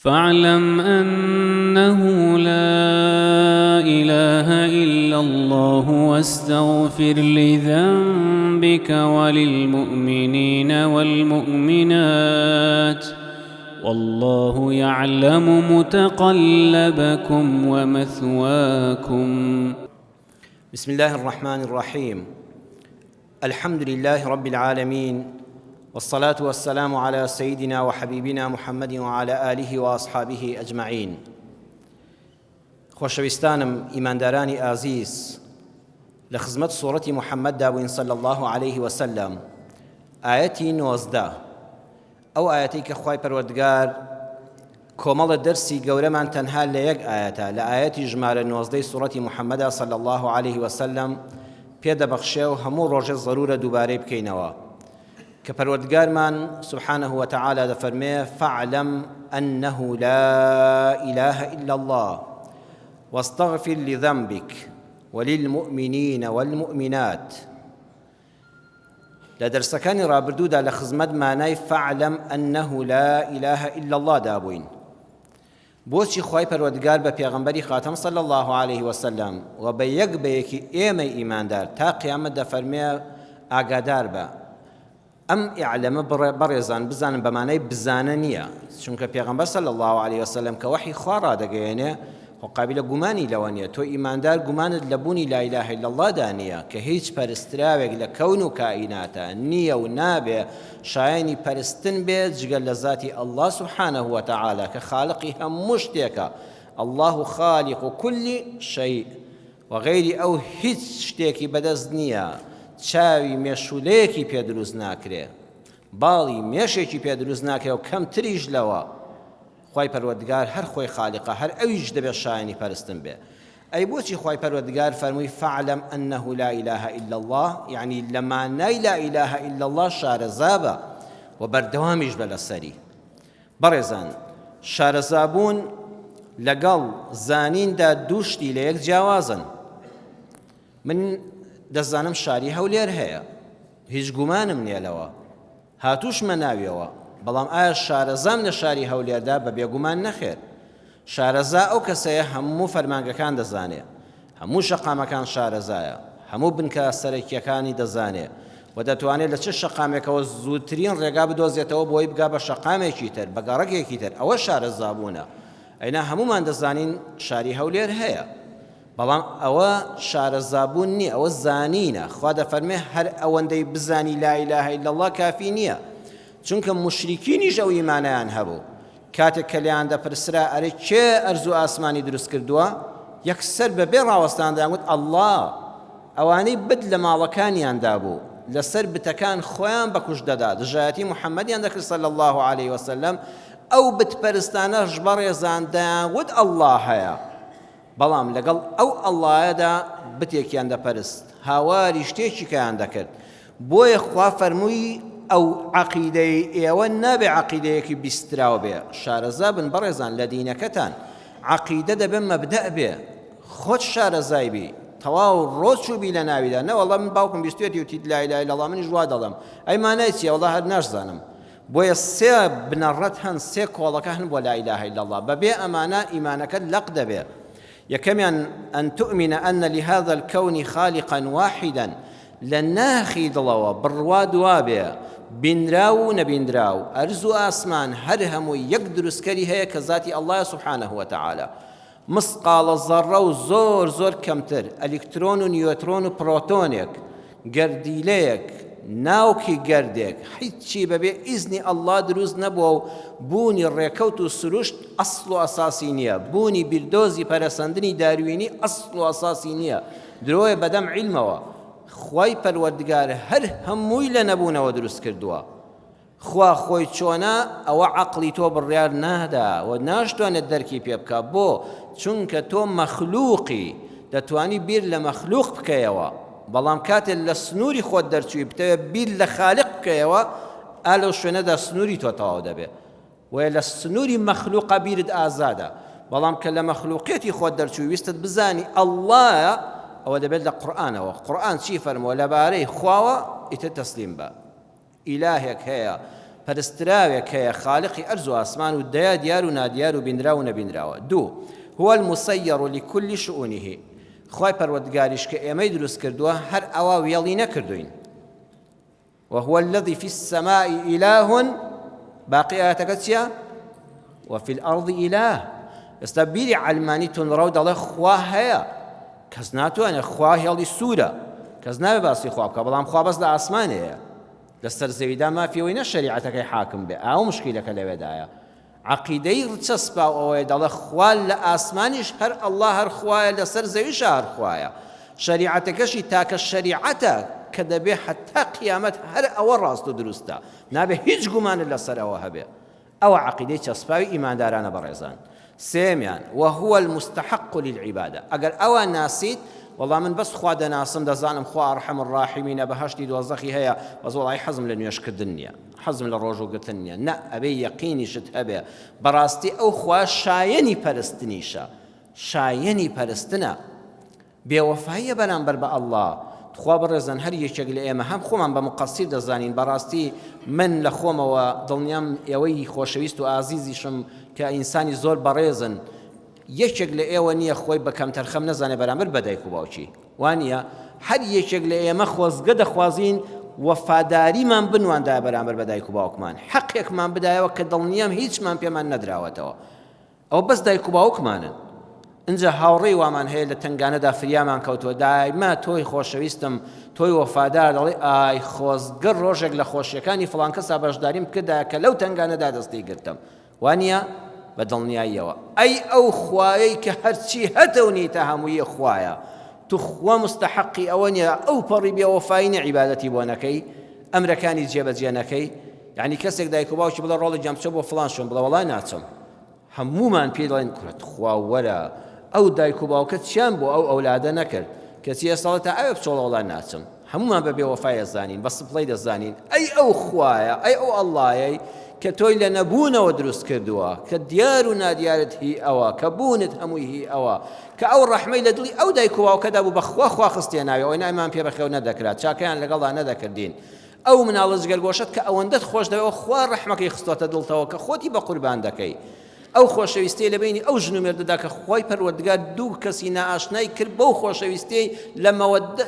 فاعلم أنه لا إله إلا الله واستغفر لذنبك وللمؤمنين والمؤمنات والله يعلم متقلبكم ومثواكم. بسم الله الرحمن الرحيم. الحمد لله رب العالمين، والصلاة والسلام على سيدنا وحبيبنا محمد وعلى آله وأصحابه أجمعين. خۆشەویستانم ئیماندارانی ئازیز، لە خزمەت سوورەتی محەممەد دابووین صلى الله عليه وسلم. ئاەتی 19 ئەو ئاەتەی کە خوای پەروەردگار کۆمەڵە دەرسی گەورەمان تەنها لە یەک ئاەتە، لە ئاەتی ژمارە 19 سوورەتی محەممەدا صلى الله عليه وسلم پێدەبەخشێ و هەموو ڕۆژێ ضرورە دووبارەی بکەینەوە کە پەروەردگارمان سبحانه وتعالى دەفەرمێ فاعلم أنه لا إله إلا الله واستغفر لذنبك وللمؤمنين والمؤمنات. لدرسكاني رابردودا لخزمت مانای فاعلم أنه لا إله إلا الله دابوين. بۆچی خوای پەروەردگار بە پێغەمبەری خاتەم صلى الله عليه وسلم و بە یەک بەیەکی ئێمەی ئیماندار تا قیامەت دەفەرمێ ئاگادار بە ئەم ئیعلەمە بەڕێزان بزانن بەمانای بزانە نییە، چونکە پێغەمبەر صلى الله عليه وسلم کە وحی خوا ڕادەگەیەنێ قابلە گومانی لەوە نیە. تۆ ئیماندار گومانت لە بوونی لا إله إلا الله دا نییە کە هیچ پەرستراوێک لە کەون و کائیناتە نییە و نابێ شایانی پەرستن بێت جگەل لە ذاتی الله سبحانه وتعالى کە خالقی هەموو شتێکە. الله خالق كل شيء وغيري ئەو هیچ شتێکی بەدەست نییە. چاوی مێشولەیەکی پێ دروست ناکرێ، باڵی مێشێکی پێ دروست ناکرێ و کەم تریش لەوە. خوای پەروەردگار هەر خۆی خالقە، هەر ئەویش دەبێت شایانی پەرستن بێ. ئەی بۆچی خوای پەروەردگار فەرمووی فاعلم أنه لا إله إلا الله، یعنی لەمانای لا إله إلا الله شارەزابە و بەردەوامیش بە لەسەری. بەڕێزان، شارەزابوون لەگەڵ زانیندا دووشتی لە یەک جیاوازن. من دەزانم شاری هەولێر هەیە، هیچ گومانم نییە لەوە، هاتووشمە ناویەوە، بەڵام ئایا شارەزام لە شاری هەولێردا بە بێگومان نەخێت؟ شارەزا ئەو کەسەیە هەموو فەرمانگەکان دەزانێ، هەموو شەقامەکان شارەزایە، هەموو بنکە سەرەکیەکانی دەزانێ و دەتوانێت لە چه شەقامێکەوە زووترین ڕێگا بدۆزێتەوە بۆی بگا بە شەقامێکی تر، بە گەڕەکێکی تر. ئەوە شارەزابوونە. ئەینا هەمومان دەزانین شاری هەولێر هەیە، بەڵام ئەوە شارەزابوون نییە، ئەوە زانینە. خوا دەفەرمێ هەر ئەوەندەی بزانی لا إله إلا الله کافی نییە، چونکە مشریکینیش ئەو ئیمانیان هەبوو. کاتێک کە لیان دەپرسرا ئەرێ کێ ئەرز و ئاسمانی دروست کردووە، یەکسەر بەبێ ڕاوەستان دەیانگوت ئەڵڵا. ئەوانەی بت لە ماڵەکانیاندا بوو، لەسەر بتەکان خۆیان بەکوژ دەدا، دژایەتی محەممەدیان دەکرد صلى الله عليه وسلم. ئەو بتپەرستانەش بەڕێزان دەیانگوت ئەڵڵا هەیە، بەڵام لەگەڵ ئەو ئەڵڵایەدا بتێکیان دەپەرست، هاواری شتێکی کەیان دەکرد. بۆیە خوا فەرمووی ئەو عەقیدەی ئێوە نابێ عەقیدەیەکی بیستراوە بێ. شارەزا بن بەڕێزان لە دینەکەتان، عەقیدە دەبێ مەبدەء بێ. خۆت شارەزای بی، تەواو ڕۆژ چووبی لە ناویدا، نەوەڵڵا من باوکم بیستوێتی وتیت لا إله إلا الله، منیش وا دەڵێم ئەی مانای چییە؟ وەڵڵا هەر ناشزانم. بۆیە سێ بنەڕەت هەن، سێ کۆڵەکە هەن بۆ لا إله إلا الله. بەبێ ئەمانە ئیمانەکەت لەق دەبێ. یەکەمیان أن تؤمن أن لهذا الكون خالقا واحدا، لە ناخی دڵەوە بڕوا دوابێ، بینراو و نەبینراو، ئەرز و ئاسمان هەر هەمووی یەک دروستکەری هەیە کە ذاتی الله سبحانه وتعالى. مسقالە زەڕە و زۆر زۆر کەمتر، ئەلکترۆن و نیوترۆن و پرۆتۆنێک، گەردیلەیەک، ناوکی گەردێک، هیچی بەبێ ئیزنی الله دروست نەبووە و بوونی ڕێکەوت و سروشت ئەسڵ و ئەساسی نییە، بوونی بیردۆزی پەرەسەندنی داروینی ئەسڵ و ئەساسی نییە، درۆیە بەدەم عیلمەوە. خوای پەروەردگار هەر هەمووی لە نەبوونەوە دروست کردووە. خوا خۆی چۆنە ئەوە عەقڵی تۆ بڕیار نادا و ناشتوانێت دەرکی پێ بکە، بۆ چونکە تۆ مەخلووقی، دەتوانی بیر لە مەخلووق بکەیەوە، بەڵام کاتێک لە سنووری خۆت دەرچووی بتەوێت بیر لە خالق بکەیەوە، ئالەو شوێنەدا سنووری تۆ تەواو دەبێت. وە لە سنووری مەخلووقە بیرت ئازادە، بەڵام کە لە مەخلووقێتی خۆت دەرچووی ویستت بزانی ئەڵڵایە، ئەوە دەبێت لە قورئانەوە. قورئان چی فەرمووە لەبارەی خواوە؟ ئیتر تەسلیم بە. ئیلاهێک هەیە پەرستراوێک هەیە خالقی ئەرز و ئاسمان و دەیە دیار و نادیار و بینرا و نەبینراوە. دوو هو المسير لكل شؤونه خوای پەروەردگاریش کە ئێمەی دروست کردووە هەر ئەوا وێڵی نەکردوین. وهو الذي في السماء إله باقي آياتك چیە؟ وفي الأرض إله. ئێستا بیری علمانی تونڕە و دەڵێ خوا هەیە، کەس ناتوانێت خوا هێڵی سوورە، کەس ناوێ باسی خوا بکە، بەڵام خوا بەس لە ئاسمانەیە، لەسەر زەویدا مافیەوەی نە شەریعەتەکەی حاکم بێ. ئاو مشکیلەکە لەوێدایە. عەقیدەی ڕچەسپا ئەوەیە دەڵێ خوا لە ئاسمانیش هەر ئەڵڵا هەر خوایە، لەسەر زەویش هەر خوایە. شەریعەتەکەشی تاکە شەریعەتە کە دەبێ حتا قیامەت هەر ئەوە ڕاست و دروستە، نابێ هیچ گومانت لەسەر ئەوە هەبێ. ئەوە عەقیدەی چەسپاوی ئیماندارانە بەڕێزان. سێمیان وهو المستحق للعبادة. ئەگەر ئەوە ناسیت وەڵام من بەس خوا دەناسم، دەزانم خوا ئەرحەم الراحیمینە، بەهەشتی دۆزەخی هەیە، بەس وەڵی حەزم لە نوێشکردن نییە، حەزم لە ڕۆژوگرتن نییە. نە، ئەبێ یەقینیشت هەبێ بەڕاستی ئەو خوا شایەنی پەرستنیشە، شایەنی پەرستنە، بێوەفاییە بەرامبەر بە ئەڵڵا. خوا بەڕێزان هەر یەکێک لە ئێمە هەم خۆمان بە مقەسیر دەزانین. بەڕاستی من لە خۆمەوە دڵنیام ئێوەی خۆشەویست و ئازیزیشم کە ئینسانی زۆر بەڕێزن، یەکێک لە ئێوە نییە خۆی بە کەم تەرخەم نەزانێ بەرامبەر بە دایک و باوکی، وانە هەر یەکێک لە ئێمە خۆزگە دەخوازین وەفاداریمان بنواندایە بەرامبەر بە دایک و باوکمان، حەقێکمان بدایەوە کە دڵنیام هیچمان پێمان نەدراوەتەوە. ئەو بەس دایک و باوکمانن. اینجا هاوڕێی وامان هەیە لە تنگانەدا فریامان کەوتووە، دایما تۆی خۆشەویستم، تۆی وەفادار، دەڵێ ئای خۆزگە ڕۆژێک لە خۆشیەکانی فڵان کەسا بەشداریم کردایە کە لەو تنگانەدا دەستی گرتم، وانە بە دڵنیاییەوە ئەی ئەو خوایەی کە هەرچی هەتەونی تا هەموویە خوایە، تو خوا مستحقی ئەوە نیە ئەو پەڕی بێوەفایی نە عیبادەتی بۆ نەکەی، ئەمرەکانی جێبەجێ نەکەی. یعنی کەسێک دایک و باوکی بڵێ ڕۆڵی جام چۆ بۆ فڵان شوێن، بڵێ وەڵای ناچم، هەموومان پێ دەڵێن کورە خوا وەرە ئەو دایک و باوکت چیان بۆ ئەو ئەولادە نەکرد کەچی ئێستاڵە تا ئەوێ بچۆڵە وەڵای ناچم. هەموومان بە بێوەفای دەزانین، بە سپڵەی دەزانین ئەی ئەو خوایە، ئەی ئەو ئەڵڵایەی کە تۆی لە نەبوونەوە دروست کردووە، کە دیار و نادیارت هی ئەوە، کە بوونت هەمووی هی ئەوە، کە ئەو ڕەحمەی لە دڵی ئەو دایک و باوکەدا بوو بەخوا خوا خستێ ناوی، ئەوەی نایمان پێ بەخێو نەدەکرات، چاکەیان لەگەڵا نەدەکردین. ئەو مناڵە جگەرگۆشت کە ئەوەندەت خۆش دەوێت خوا ڕەحمەکەی خستۆتە دڵتەوە کە خۆتی بە قوربان دەکەی. ئەو خۆشەویستی لە بینی ئەو ژن و مێردەدا کە خوای پەروەردگار دوو کەسی نائاشنای کرد بەو خۆشەویستی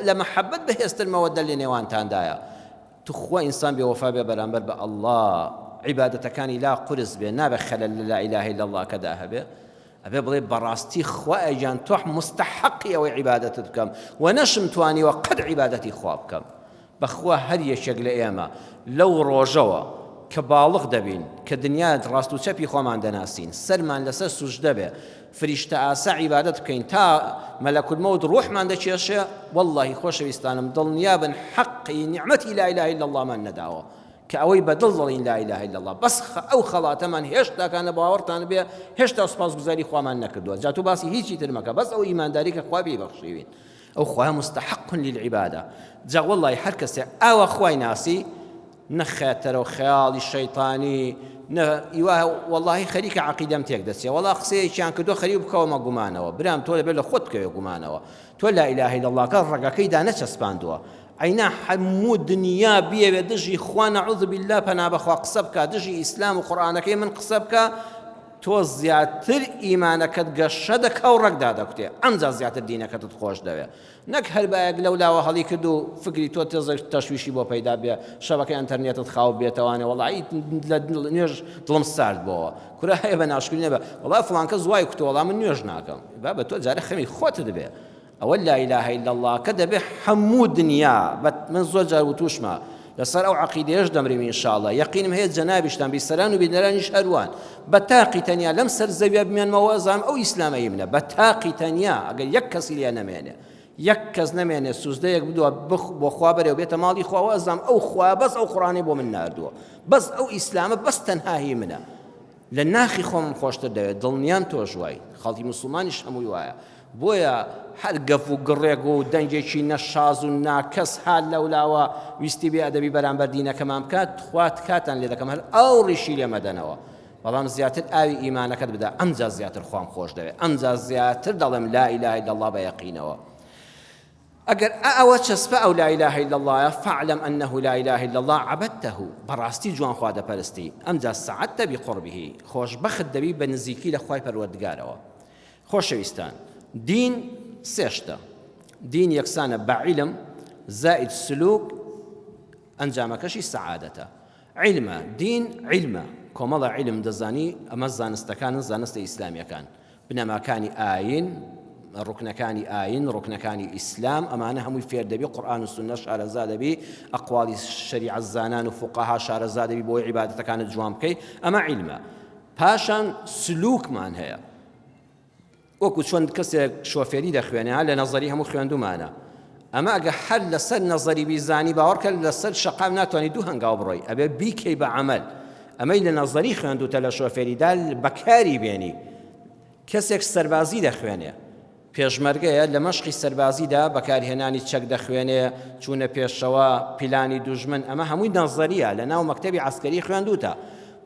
لە مەحەبەت بەهێزتر مەوەدە لە نێوانتاندایە. تو خوا ئینسان بێوەفا بێ بەرامبەر بە ئەڵڵا، عیبادەتەکانی لا قورس بێ، نابێ خەلەل لە لا ئیلاهە ئیلا الله کەدا هەبێ، ئەبێ بڵێ بەڕاستی خوا ئەیجان تۆ مستحقی ئەوەی عیبادەتت بکەم و نەشم توانیوە قەت عیبادەتی خوا بکەم. بەخوا هەر یەکێک لە ئێمە لەو ڕۆژەوە کە باڵغ دەبین، کە دنیا ڕاست و چەپی خۆمان دەناسین، سەرمان لەسەر سوژدە بێ، فریشتە ئاسا عیبادەت بکەین تا مەلەکول مەوت ڕوحمان دەکێشێ، وەڵڵاهی خۆشەویستانم دڵنیا بن حەقی نیعمەتی لا ئیلاهە ئیلا اللهمان نەداوە کە ئەوەی بەدڵ دڵین لا ئیلاهە ئیلا الله، بەس ئەو خەڵاتەمان هێشتاکانە باوەڕتان بێ هێشتا سوپاسگوزاری خوامان نەکردووە. جا تو باسی هیچی تر مەکە، بەس ئەو ئیمانداری کە خوا بێبەخشیوین، ئەو خوای مستحق للعبادة. جا وەڵڵاهی هەر کەسێ ئاوا خوای ناسی نەخێتەرە و خەیاڵی شەیطانی واللهی خەریکە عەقیدەم تێک دەچێ، وەڵا قسەیەکیان کردو خەریک بکەوە گومانەوە، برام تۆ لەبێت لە خۆت بکەوێ گومانەوە، تۆ لا ئیلاهە ئیلا الله کە ڕێگەکەیدا نەچەسپاندووە، عینا هەموو دنیا بیەوێ دژی خوا نەعوذ بالله پەنا بەخوا قسە بکە، دژی ئیسلام و قورئانەکەی من قسە بکە، تۆ زیاتر ئیمانەکەت گەشە دەکا و ڕێکدا دەکوتێ، ئەمجا زیاتر دینەکەتت خۆش دەوێ. نەک هەر بایەک لەولاوە هەڵی کرد و فکری تۆ تەشویشی بۆ پەیدا بێ، شەبەکەی ئینتەرنێتت خاو بێتەوانێ، وەڵی لە نوێژ دڵم سارد بۆەوە، کورە هەیە بە ناشکری نەبێ، وەڵا فڵان کەس وای کوتە وەڵام من نوێژ ناکەم، با بە تۆ جارە خەمی خۆتت بێ. ئەوە لا ئیلاهە ئیلا الله کە دەبێ هەموو دنیا، من زۆر جار وتوشمە لەسەر ئەو عەقیدەیەش دەمرین ئینشاءالله، یەقینم هەیە جەنابیشتان بیسەران و بینەرانیش هەروان بە تاقی تەنیا لەم سەر زەویە بمێنمەوە ئەزانم ئەو ئیسلامەیی منە، بە تاقی تەنیا ئەگەر یەک کەسی لێ نەمێنێ، یەک کەس نەمێنێ سوزدەیەک بدووە بۆ خوا بەرێ و بێتە ماڵی خواوە، ئەزانم ئەو خوا بەس ئەو قورئانەی بۆ من ناردووە، بەس ئەو ئیسلامە بەس تەنهاهی منە، لە ناخی خۆمم خۆشتر دەوێت، دڵنیام تۆش وای، خەڵکی موسڵمانیش هەمووی وایە. بۆیە هەر گەف و گڕێک و دەنگێکی نەشاز و ناکەس حال لەولاوە ویستی بێ ئەدەبی بەرامبەر دینەکەمان بکات، خوات کاتان لێ دەکەم هەر ئەو ڕیشی لێمەدەنەوە، بەڵام زیاتر ئاوی ئیمانەکەت بدە، ئەمجا زیاتر خۆم خۆش دەوێت، ئەمجا زیاتر دەڵێم لا ئیلاهە ئیلا الله بە یەقینەوە. ئەگەر ئەوە چەسپە ئەو لا إله إلا الله فاعلم أنه لا إله إلا الله عبدته بەڕاستی جوان خوا دەپەرستی ئەمجا سعدت بقربه خۆشبەخت دەبی بە نزیکی لە خوای پەروەردگارەوە. خۆشەویستان، دین سێشتە. دین یەکسانە بە عیلم زائد سلوک ئەنجامەکەشی سەعادەتە. علمە، دین علمە، کۆمەڵە علم دەزانی ئەمە زانستەکانن زانستە ئیسلامیەکان، بنەماکانی ئاین، ڕوکنەکانی ئاین، ڕوکنەکانی ئیسلام، ئەمانە هەمووی فێر دەبی، قورئان و سونە شارەزا دەبی، ئەقوالی شەریعەت زانان و فوقەها شارەزا دەبی بۆی عیبادەتەکانت جوان بکەی، ئەمە علمە. پاشان سلوکمان هەیە، وەکو چۆن کەسێک شۆفێری دەخوێنێ لە نەزەری هەموو خوێندومانە، ئەمە ئەگە هەر لەسەر نەزەری بیزانی باوەڕکە لەسەر شەقام ناتوانانی دوو هەنگاو بڕۆی، ئەبێ بیکەی بە عەمەل. ئەمەی لە نەزەری خوێندوتە لە شۆفێریدا بەکاری بێنی. کەسێک سەربازی دەخوێنێ، پێشمەرگەیە لە مەشقی سەربازیدا بەکارهێنانی چەک دەخوێنێ، چوونە پێشەوە، پیلانی دوژمن، ئەمە هەمووی نەزەریە لە ناو مەکتەبی عەسکەری خوێندوتە.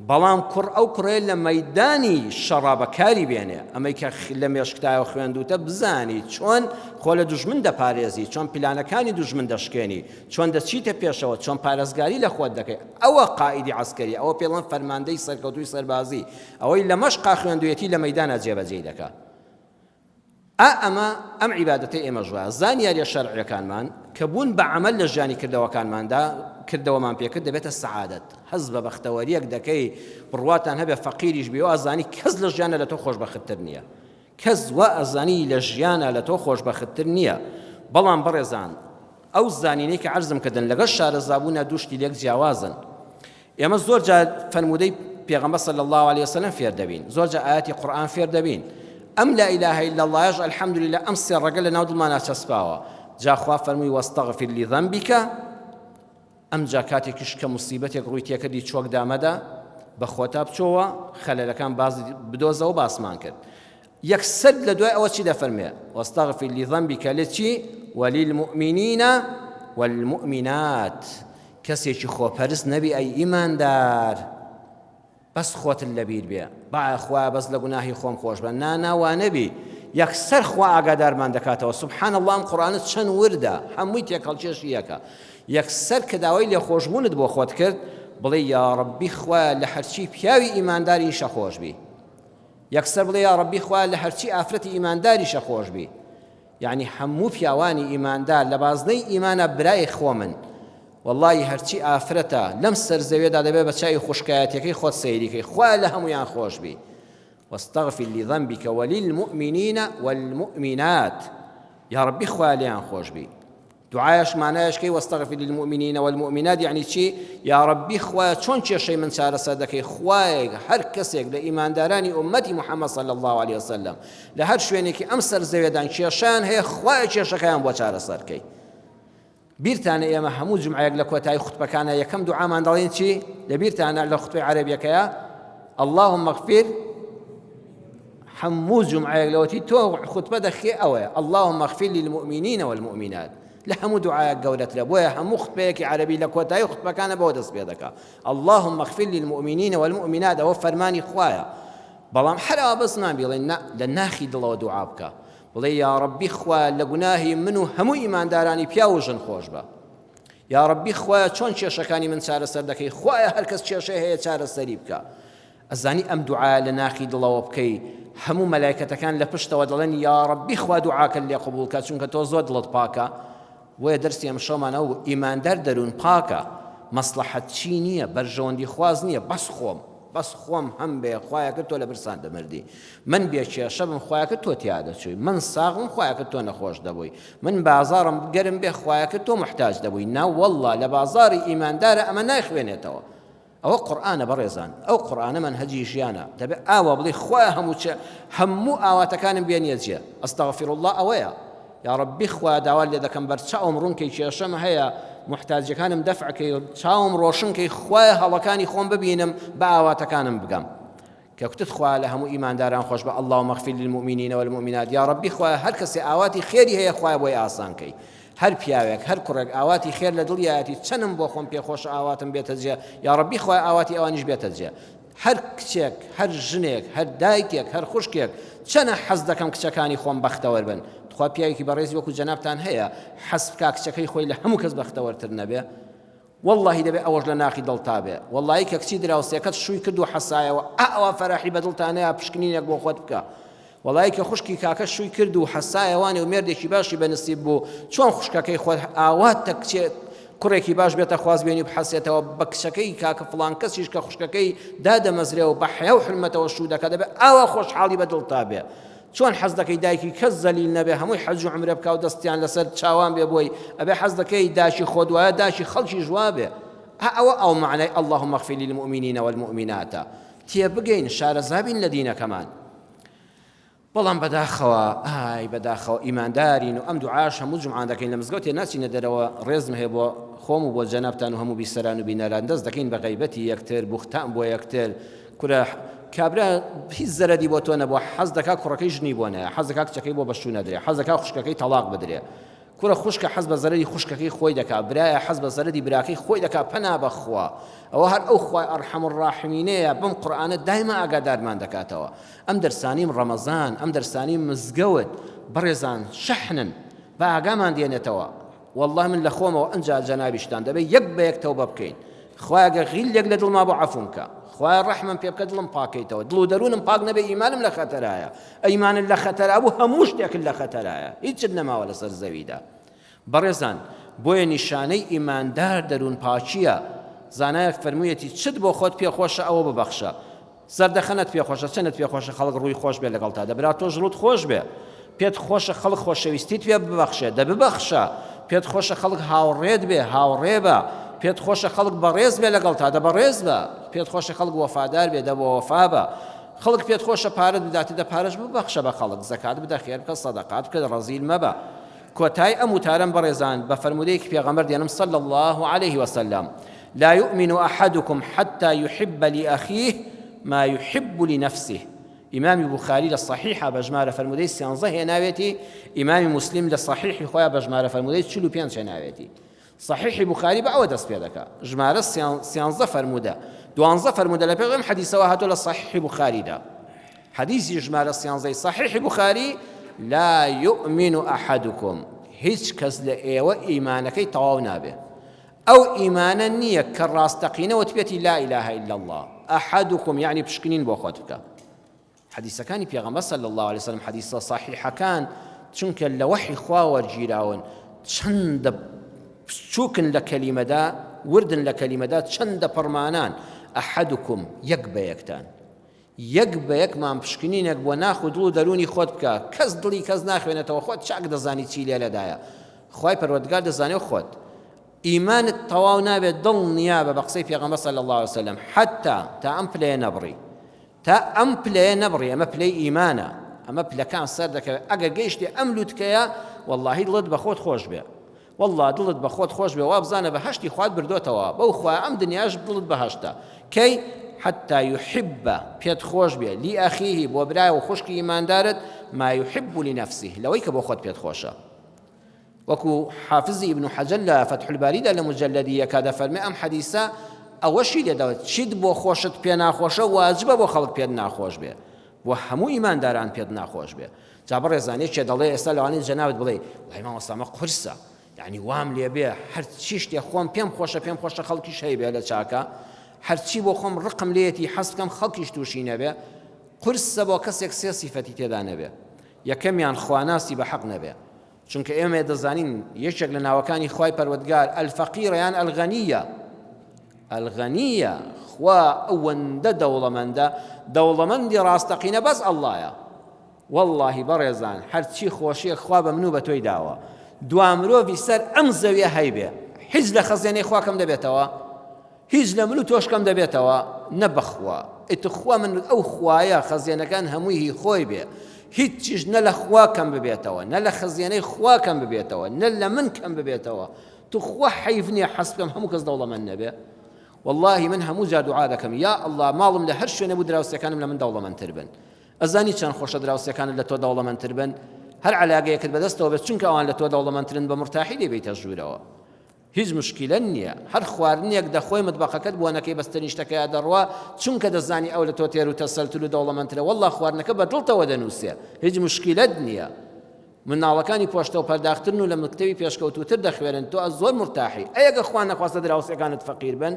بەڵام ئەو کوڕێ لە مەیدانی شەڕا بەکاری بێنێ، ئەمەی کە لە مێشکتایە خوێندوتە بزانی چۆن خۆ لە دوژمن دەپارێزی، چۆن پیلانەکانی دوژمن دەشکێنی، چۆن دەچیتە پێشەوە، چۆن پارێزگاری لە خۆت دەکەی. ئەوە قائیدی عەسکەری، ئەوە پێڵەن فەرماندەی سەرکەوتووی سەربازی، ئەوەی لە مەشقا خوێندوویەتی لە مەیدانە جێبەجێ دەکات. ئەمە ئەم عیبادەتەی ئێمە ژوایە. زانیاریە شەرعیەکانمان کە بوون بە عەمەل لە ژیانی کردەوەمان پێکرد دەبێتە سەعادەت. هەز بە بەختەوەریەک دەکەی، بڕواتان هەبێ فەقیریش بێ، ئازانی کەس لە ژیانە لە تۆ خۆشبەختتر نییە، کەس وا ئەزانی لە ژیانە لە تۆ خۆشبەختتر نییە. بەڵام بەڕێزان، ئەو زانینەی کە عەرزم کردن لەگەڵ شارەزابوونە دووشتی لێک جیاوازن. ئێمە زۆر جار فەرموودەی پێغەمبەر صلی الله علیه وسلم فێر دەبین، زۆر جار ئاەتی قورئان فێر دەبین. ئەم لا إله إلا الله يج الحمد لله ئەم سێ ڕەگە لە ناو دڵمانە چەسپاوە. جا خوا فەرمووی وەستەغفر لذەنبیک، ئەم جا کاتێکیش کە موسیبەتێک ڕووی تێکردی چۆک دامەدا بە خۆتا بچۆوە خەلەلەکان باز بدۆزەوە باسمان کرد. یەکسەر لە دوای ئەوە چی دەفەرمێ؟ وەستەغفر لذەنبیک لێ چی؟ وللمؤمنین والمؤمنات. کەسێکی خۆپەرست نەبی ئەی ئیماندار، بەس خۆتت لەبیر بێ، خوا بەس لە گوناهی خۆم خۆش بە، ناناوا نەبی، یەکسەر خوا ئاگادارمان دەکاتەوە. سوبحان الله، ئەم قورئانت چەند وردە، هەمووی تێکەڵکێشی یەکە. یەکسەر کە داوای لێخۆشبوونت بۆ خۆت کرد بڵێ یا ڕەبی خوا لە هەرچی پیاوی ئیمانداری شەخۆش بی. یەکسەر بڵێ یا ڕەبی خوا لە هەرچی ئافرەتی ئیمانداری شەخۆش بی. یعنی هەموو پیاوانی ئیماندار لە بازنەی ئیمانە برای خۆ من، والله هەرچی ئافرەتە لەم سەرزەویەدا دەبێت بە چاوی خوشکایەتەکەی خۆت سەیریکەی، خوا لە هەمویان خۆش بی. واستغفر لذنبك وللمؤمنين والمؤمنات، يا ربي خوا ليان خۆش بی. دوعایش معنایشکەی واستغفر للمؤمنين والمؤمنات یعنی چی؟ یا ربی خوا چۆن کێشەی من چارەسەر دەکەی، خوایەک هەر کەسێک لە ئیماندارانی ئومەتی محەممەد صلی الله عليه وسلم لە هەر شوێنێکی ئەم سەرزەویەدان کێشیان هەیە، خوایە کێشەکەیان بۆ چارەسەرکەی. بیرتانە ئێمە هەموو جمعەیەک لە کۆتایی خوتبەکانە یەکەم دوعامان دەڵێن چی؟ لە بیرتانە لە خوتبەی عەرەبیەکەیە اللهم اغفر، هەموو جمعەیەک لەوەتی تۆ خوتبە دەخێ ئەوەیە اللهم اغفر للمؤمنين والمؤمنات، لە هەموو دوعایەک گەورەترە. بۆیە هەموو خوتبەیەکی عەرەبی لە کۆتایی خوتبەکانە بەوە دەست پێ دەکات اللهم اغفر للمؤمنين والمؤمنات، ئەوە فەرمانی خوایە. بەڵام هەرەوە بەس نابیڵێن لە ناخی دڵەوە دوعا بکە، بڵێ یا ربی خوا لە گوناهی من و هەموو ئیماندارانی پیا و ژن خۆش بە. یا ربی خوا چۆن کێشەکانی من چارەسەر دەکەی، خوایە هەر کەس کێشەی هەیە چارەسەری بکە. ئەزانی ئەم دوعا لە ناخی دڵەوە بکەی، هەموو مەلایکەتەکان لە پشتەوە دەڵێن یا ربی خوا دوعاکە لێ قبوڵ کە، چونکە تۆ زۆر دڵت پاکە. بۆیە دەرسی ئەم شەومانە و ئیماندار دەروون پاکە، مەسلحەت چی نییە، بەرژەوەندی خواز نییە، بەس خۆم هەم بێ، خوایەکە تۆ لە برسان دەمردی، من بێکێشە بم، خوایەکە تۆ تیا دەچووی، من ساغم، خوایەکە تۆ نەخۆش دەبووی، من بازارم گەرم بێ، خوایەکە تۆ محتاج دەبووی. نا وەڵڵا لە بازاری ئیماندارە ئەمە نایخوێنێتەوە. ئەوە قورئانە بەڕێزان، ئەو قورئانە منهەجی ژیانە. دەبێت ئاوا بڵێ خوایە هەموو ئاواتەکانم بێنیە جێ. ئەستەغفر الله ئەوەیە، یا ربی خوا داوا لێ دەکەم بەر چاوم ڕوونکەی کێشەم هەیە، محتاجەکانم دەفعکەی، چاوم ڕۆشنکەی، خوایە هەڵەکانی خۆم ببینم، بە ئاواتەکانم بگەم. کە کوتت خوا لە هەموو ئیمانداران خۆش بە اللهم اغفر للمؤمنين والمؤمنات، یا ربی خوا هەر کەسێ ئاواتی خێری هەیە خوایە بۆی ئاسانکەی. هەر پیاوێک هەر کوڕێک ئاواتی خێر لە دڵیایەتی چەندم بۆ خۆم پێخۆش ئاواتم بێتە جێ، یا ربی خوا ئاواتی ئەوانیش بێتە جێ. هەر کچێک، هەر ژنێک، هەر دایکێک، هەر خوشکێک چەنە حەز دەکەم کچەکانی خۆم بەختەوەر بن، خوا پیاوێکی بەڕێزی وەکو جەنابتان هەیە حەسب کا کچەکەی خۆی لە هەموو کەس بەختەوەرتر نەبێ والله دەبێ ئەوەش لە ناخی دڵتا بێ واللهی کە کچی دراوسێکەت شووی کرد و حەسایەوە ئەوە فەرەحی بە دڵتانەیە پشکنینێک بۆ خۆت بکە واللهی کە خوشکی کاکە شووی کرد و حەسایەوانێ و مێردێکی باشی بەنسیب بوو چۆن خوشکەکەی خۆت ئاوات تەکچێت کوڕێکی باش بێتە خوازبێنی بحەسێتەوە بە کچەکەی کاکە فڵان کەسیش کە خوشکەکەی دادەمەزرێ و بە حیا و حرمەتەوە شوو دەکات دەبێت ئاوا خۆشحاڵی بە دڵتا بێ چۆن حەز دەکەی دایکی کەس زەلیل نەبێ هەمووی حەج و عومرە بکە و دەستیان لەسەر چاوان بێ بۆی ئەبێ حەز دەکەی داشی خۆت وایە داشی خەڵکی جووا بێ ئەوە ئەو معنای اللهم اغفر للمؤمنين والمؤمنات تێبگەین شارەزابین لە دینەکەمان بەڵام بەداخەوە ئیماندارین و ئەم دوعاش هەموو جمعان دەکەین لە مزگەوتێ ناچینە دەرەوە ڕێزم هەیە بۆ خۆم و بۆ جەنابتان و هەموو بیسەران و بینەران دەست دەکەین بە غەیبەتی یەکتر بوختان بۆ یەکتر کورە کابرا هیچ زەرەری بۆ تۆ نەبووە حەز دەکا کوڕەکەی ژنی بۆ نایە حەز دەکا کچەکەی بۆ بەشوو نەدرێ حەز دەکا خوشکەکەی تەلاق بدرێ کورە خوشکە حەز بە زەرەری خوشکەکەی خۆی دەکا برایە حەز بە زەرەری براکەی خۆی دەکا پەنا بەخوا ئەوە هەر ئەو خوای ئەرحەم الراحمینەیە بەم قورئانە دایما ئاگادارمان دەکاتەوە ئەم دەرسانیم ڕەمەزان ئەم دەرسانیم مزگەوت بەڕێزان شەحنن بە ئاگامان دێنێتەوە والله من لە خۆمەوە ئەنجا جەنابیشتان دەبێت یەک بە یەک تەوبە بکەین خوای ئەگەر غیلێک لە دڵما بۆ عەفوم کە خوای ڕەحمم پێ بکە دڵم پاکەیتەوە دڵ و دەروونم پاک نەبێ ئیمانم لە خەتەرایە ئەیمانت لە خەتەرا بوو هەموو شتێکت لە خەتەرایە هیچت نەماوە لەسەر زەویدا بەڕێزان بۆیە نیشانەی ئیماندار دەروون پاچیە زانایەک فەرموویەتی چت بۆ خۆت پێخۆشە ئەوە ببەخشە زەردەخەنت پێخۆشە چەنت پێخۆشە خەڵک ڕووی خۆش بێ لەگەڵ تا دەبرا تۆ ژڵوت خۆش بێ پێت خۆشە خەڵک خۆشەویستیت پێ ببەخشێ دەببەخشە پێت خۆشە خەڵک هاوڕێت بێ هاوڕێ بە پێت خۆشە خەڵک بەڕێز بێ لەگەڵ تا دەبەڕێز بە پێت خۆشە خەڵک وەفادار بێ دەبە وەفا بە خەڵک پێت خۆشە پارەت بداتێ دە پارەش ببەخشە بە خەڵک زەکات بدە خێر بکە سەدەقات بکە ڕەزیل مەبە کۆتای ئەم وتارەم بەڕێزان بە فەرمودەیەکی پێغەمبەر دێنم صلی الله عليه وسلم لا يؤمن أحدكم حتى يحب لأخيه ما يحب لنفسه إمام بخاري للصحيحة بجمارة فرمودي سيانزه ناويتي إمام مسلم للصحيح خويا بجمارة فرمودي تشلو بيانش ناويتي صحيح بخاري بعود أسبيدك جمارة سيانزه فرموده دوانزه فرموده لبيغم حديث واحد للصحيح بخاري ده حديث جمارة سيانزه صحيح بخاري لا يؤمن أحدكم هيش كز لأيوة إيمانك تواو نابه أو إيمانا نية كالراستقين وتبيتي لا إله إلا الله أحدكم يعني بشكنين بوخوتك حديث كان بيغمبر صلى الله عليه وسلم حديث صحيح كان چونك لوحي خواوة جيراون چند شوكن لكلمة دا وردن لكلمة دا چند برمانان أحدكم يقبى يكتان يقبى يك ما بشكنين يقبى ناخد لو دروني خود بك كز دلي كز ناخوينة وخود شاك دزاني تشيلي لدايا خواي پروردگار دزاني وخود إيمان التواو نابي ضل نيابة بقصي في غمبر صلى الله عليه وسلم حتى تأمبلي نبري أما بلي إيمانا أما بلا كان سردك أقا قيشتي أملوتك يا والله ضلت بخوت خوش بي والله ضلت بخوت خوش بي وابزانا بهشتي خواد بردوتوا بوخوا أم دنياش ضلت بهشتا كي حتى يحب بيت خوش بي لأخيه بوبراي وخشك إيمان دارت ما يحب لنفسه لويك بوخوت بيت خوشا وكو حافظي ابن حجر فتح الباري لمجلدية كذا فرمي أم حديثة أوشي لدوت شد بو خوشت بي ناخوشة واجب بو خلق بي ناخوش بي وهمو إيمان داران بي ناخوش بي جابر رزاني شد الله يسأل عن الجناب بلي وإمام السلام قرصة يعني وام لي بي هر تشيشتي أخوان بيم خوشة خلقي شي بي لچاكا هر تشي بو خوم رقم ليتي حسب كم خلقيش توشينه بي قرصة بو كسيك صفتي تدانه بي يكم يعني خواناسي بحق نبي چونکە ئێمە دەزانین یەکێک لە ناوەکانی خوای پەروەردگار الفەقیر یان الغەنیە خوا ئەوەندە دەوڵەمەندی ڕاستەقینە بەس ئەڵڵایە واللهی بەڕێزان هەرچی خۆشیە خوا بە من و بە تۆی داوە دوا مرۆڤی سەر ئەم زەویە هەیبێ هیچ لە خەزیێنەی خوا کەم دەبێتەوە هیچ لە من و تۆش کەم دەبێتەوە نەبەخوا ئیتخوا من ئەو خوایە خەزیێنەکان هەمووی هی خۆی بێ هیچ چیز نە لە خوا کەم ببێتەوە نە لە خەزیێنەی خوا کەم ببێتەوە نە لە من کەم ببێتەوە تو خوا حەیف نییە حەسب بکەم هەموو کەس دەوڵەمەند نەبێ والله من هەموو جا دوعا دەکەم یا ئەڵڵا ماڵم لە هەر شوێنە بوو دراوسەکانم لە من دەوڵەمەندتر بن ئەزانی چەند خۆشە دراوسەکانت لە تۆ دەوڵەمەندتر بن هەر عەلاقەیەکت بەدەستەوە بێت چونکە ئەوان لە تۆ دەوڵەمەندترن بە مرتاحی لێبێتە ژوورەوە هیچ مشکلە نییە هەر خواردنێک دەخۆی مطبەخەکەت بۆ نەکەی بەستەرین شتەکەیە دەڕوا چونکە دەزانی ئەو لە تۆ تێر و تەسەلتل و دەوڵەمەندترە والله خواردنەکە بە دڵتەوە دەنووسێ هیچ مشکلەت نییە مناڵەکانی پۆشتە و پەرداختن و لە مکتەبی پێشکەوتوتر دەخوێنن تۆ زۆر مرتاحی ئەگە خوا نەخواستە دراوسەکانت فەقیر بن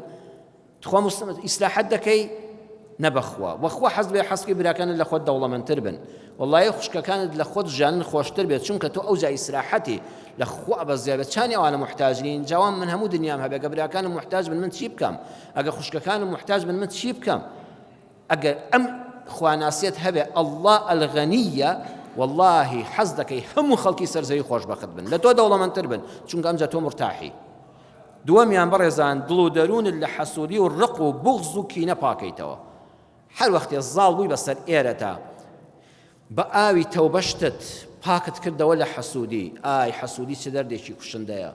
تخوا ئیسلاحەت دەکەی نەبەخوا وەخوا حەز بێ حەزکی براکانت لە خۆت دەوڵەمەندتر بن وەڵڵای خوشکەکانت لە خۆت ژانن خۆشتر بێت چونکە تۆ ئەوجا ئیسراحەتی لە خوا بەزیاد بێت چانی ئەوانە محتاجین جوان من هەموو دنیام هەبێ گە براکانم محتاج بن من چی بکەم ئەگە خوشکەکانم محتاج بن من چی بکەم ئەگەر ئەم خواناسیەت هەبێ ئەڵڵا ئەلغەنیە والله حەز دەکەی هەموو خەڵکی سەرزەوی خۆشبەخت بن لە تۆ دەوڵەمەندتر بن چونکە ئەمجا تۆ مرتاحی دووەمیان بەڕێزان دڵ و دەروونت لە حەسوودی و ڕق و بوغز و کینە پاکەیتەوە هەر وەختێ زاڵ بووی بەسەر ئێرەتا بە ئاوی تەوبەشتت پاکت کردەوە لە حەسوودی ئای حەسوودی چ دەردێکی کوشندەیە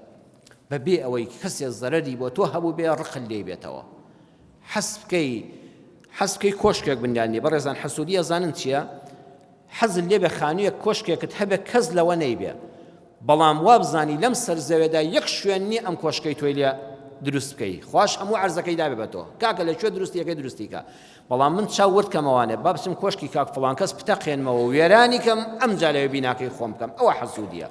بەبێ ئەوەی کەسێ زەرەری بۆ تۆ هەبوو بێ ڕقل لێ بێتەوە حەز بکەی کۆشکێک بنیان لێ بەڕێزان حەسوودی ئەزانن چییە حەزت لێ بێ خانوویەک کۆشکێکت هەبێ کەس لەوە نەیبێ بەڵام وابزانی لەم سەرزەوێدا یەک شوێن نییە ئەم کۆشکەی تۆی لێ دروست بکەی خوش هەموو عەرزەکەی دابێ بە تۆ کاکە لەکوێ دروستیەکەی دروستیکە بەڵام من چاو وردکەمەوانێ با بچم کۆشکی کاک فڵان کەس بتەقێنمەوە وێرانی کەم ئەمجا لەوێ بیناکەی خۆم بکەم ئەوە حەسوودیە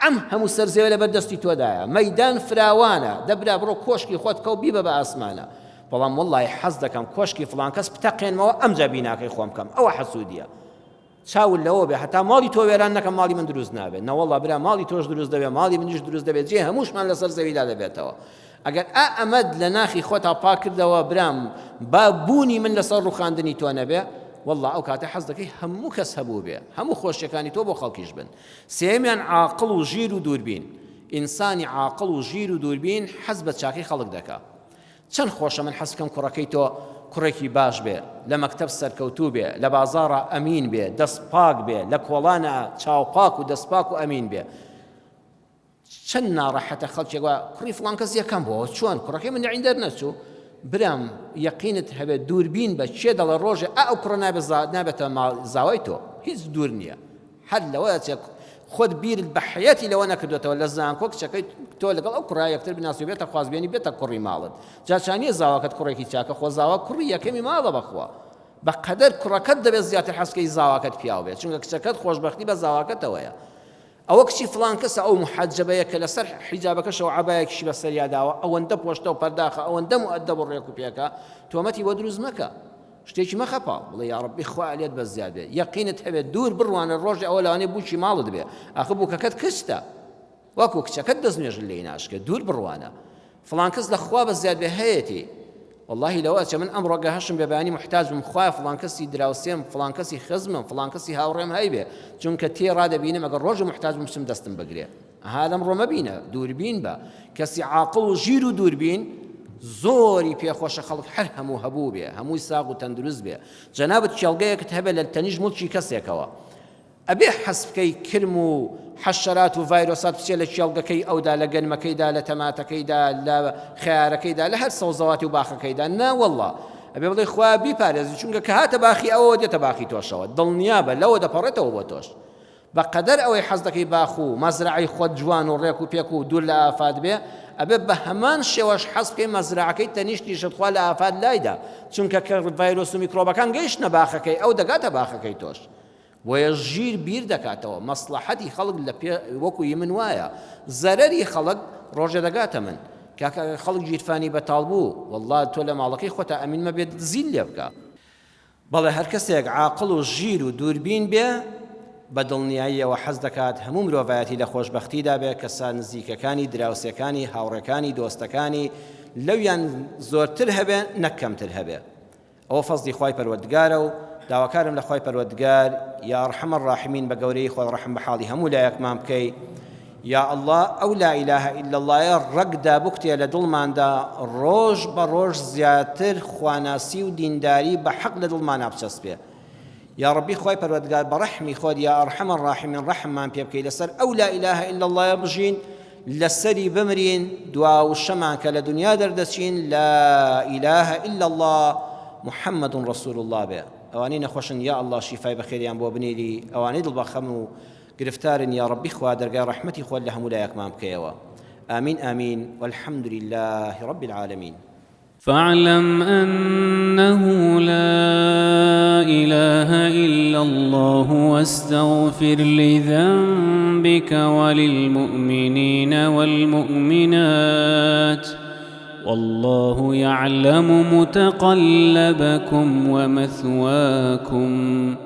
ئەم هەموو سەرزەوێ لەبەر دەستی تۆدایە مەیدان فراوانە دەبرا بڕۆ کۆشکی خۆت کە و بیبە بە ئاسمانە بەڵام وەڵڵای حەز دەکەم کۆشکی فڵان کەس بتەقێنمەوە ئەمجا بیناکەی خۆم بکەم ئەوە حەسوودیە چاول لەوە بێ هەتا ماڵی تۆ وێران نەکەم ماڵی من دروست نابێت نەوەڵڵا برا ماڵی تۆش دروست دەبێت ماڵی منیش دروست دەبێت جێ هەمووشمان لەسەر زەویدا دەبێتەوە ئەگەر ئەمەد لە ناخی خۆتا پاک کردەوە برام با بوونی من لەسەر ڕوخاندنی تۆ نەبێ والله ئەو کاتە حەز دەکەی هەموو کەس هەبوو بێ هەموو خۆشیەکانی تۆ بۆ خەڵکیش بن سێمیان عاقڵ و ژیر و دووربین ئینسانی عاقڵ و ژیر و دووربین حەز بە چاکەی خەڵک دەکا چەند خۆشە من حەز بکەم کوڕەکەی تۆ کوڕێکی باش بێ لە مەکتەب سەرکەوتوو بێ لە بازاڕە ئەمین بێ دەست پاک بێ لە کۆڵانە چاوپاک و دەست پاک و ئەمین بێ چەند ناڕەحەتە خەڵکێکوە کوڕی فڵان کەس یەکەم بۆ چۆن کوڕەکەی من لەعین دەرنەچوو برام یەقینت هەبێت دووربین بە چێ دەڵە ڕۆژێ ئەو کوڕە نابێتە زاوای تۆ هیچ دوور نییە هەر لەوە خۆت بیرت بە حەیەتی لەوە نەکردوێتەوە لە زانکۆ کچەکەی تۆ لەگەڵ ئەو کوڕای یەکتر بناسیو بێتە خوازبێنی بێتە کوڕی ماڵت جاچانیە زاواکەت کوڕێکی چاکە خۆ زاوا کوڕی یەکەمی ماڵە بەخوا بەقەدەر کوڕەکەت دەبێت زیاتر حەزکەی زاواکەت پیاو بێت چونکە کچەکەت خۆشبەختی بە زاواکەتەوەیە ئەوە کچی فڵان کەسە ئەو محەجەبەیە کە لەسەر حیجابەکەش و عەبایەکیشی بەسەریاداوە ئەوەندە پۆشتە و پەرداخە ئەوەندە مؤدەب و ڕێک و پێکە تۆمەتی بۆ دروست مەکە شتێکی مەخەپا بڵێ یا ڕەبی خوا لێت بە زیاد بێ یەقینت هەبێت دوور بڕوانە ڕۆژی ئەوە لەوانەیە بووکی ماڵت بێ ئاخە بووکەکەت کچتە وەکو کچەکەت دەستنوێژ لێی ناشکە دوور بڕوانە فڵان کەس لە خوا بە زیاد بێ هەیەتی والله لەوە چە من ئەمڕۆ گەهەشم بێ بەیانی محتاج بم خوایە فڵان کەسی دراوسێم فڵان کەسی خزمم فڵان کەسی هاوڕێم هەیبێ چونکە تێ ڕادەبینم ئەگەر ڕۆژ محتاج بم چم دەستم بگرێ ئەها لەمڕۆ مەبینە دووربین بە کەسی عاقڵ و ژیر و دووربین زۆری پێخۆشە خەڵک هەر هەموو هەبوو بێ هەمووی ساغ و تەندروست بێ جەنابەت کێڵگەیەکت هەبێ لە تەنیژ مڵکی کەسێکەوە ئەبێ حەز بکەی کرم و حەشەرات و ڤایرۆسات بچێ لە کێڵگەکەی ئەودا لە گەنمەکەیدا لە تەماتەکەیدا لە خیارەکەیدا لە هەر سەوزەواتی و باخەکەیدا ناوەڵڵا ئەبێ بڵێ خوا بیپارێزی چونکە کە هاتە باخی ئەوە دێتە باخی تۆشەوە دڵنیابە لەوە دەپەڕێتەوە بۆ تۆش بەقەدەر ئەوەی حەز دەکەی باخ و مەزرعی خۆت جوان و ڕێک و پێک و دوور لە ئافات بێ ئەبێ بە هەمان شێوەش حەز بکەی مەزرعەکەی تەنیشتیشت خوا لە ئافات لایدا چونکە کە ڤایرۆس و میکرۆبەکان گەیشتنە باخەکەی ئەو دەگاتە باخەکەی تۆش بۆیە ژیر بیر دەکاتەوە مەسلحەتی خەڵک لە پێ وەکوی من وایە زەرەری خەڵک ڕۆژە دەگاتە من کاکە خەڵک گیرفانی بەتاڵ بوو والله تۆ لە ماڵەکەی خۆتە ئەمین مەبێت زیل لێ بکە بەڵێ هەر کەسێک عاقڵ و ژیر و دووربین بێ بە دڵنیاییەوە حەز دەکات هەموو مرۆڤایەتی لە خۆشبەختیدا بێ کەسان نزیکەکانی دراوسەکانی هاوڕێکانی دۆستەکانی لەویان زۆرتر هەبێ نەکەمتر هەبێ ئەوە فەزلی خوای پەروەردگارە و داواکارم لە خوای پەروەردگار یا ئەرحەم الراحمین بە گەورەی خۆی ڕەحم بە حاڵی هەموو لایەکمان بکەی یا الله ئەو لا ئیلاهە ئیلا اللهە ڕەگدا بکتێ لە دڵماندا ڕۆژ بە ڕۆژ زیاتر خواناسی و دینداری بە حەق لە دڵمانە بچەسپێ یا ربی خوای پەروەردگار بە ڕەحمی خۆت یا ئەرحەم الراحمین ڕەحممان پێ بکەی لەسەر ئەو لا ئیلاهە ئیلا اللهە بژین لەسەری بمرین دوا و شەمان کە لە دنیا دەردەچین لا ئیلاهە ئیلا الله محەممەد ڕەسوول الله بێ ئەوانەی نەخۆشن یا الله شیفای بەخێریان بۆ بنێری ئەوانەی دڵبەخەم و گرفتارن یا ربی خوا دەرگای ڕەحمەتی خۆت لە هەموو لایەکمان بکەیەوە آمین آمین والحمد لله رب العالمين فاعلم أنه لا إله إلا الله واستغفر لذنبك وللمؤمنين والمؤمنات والله يعلم متقلبكم ومثواكم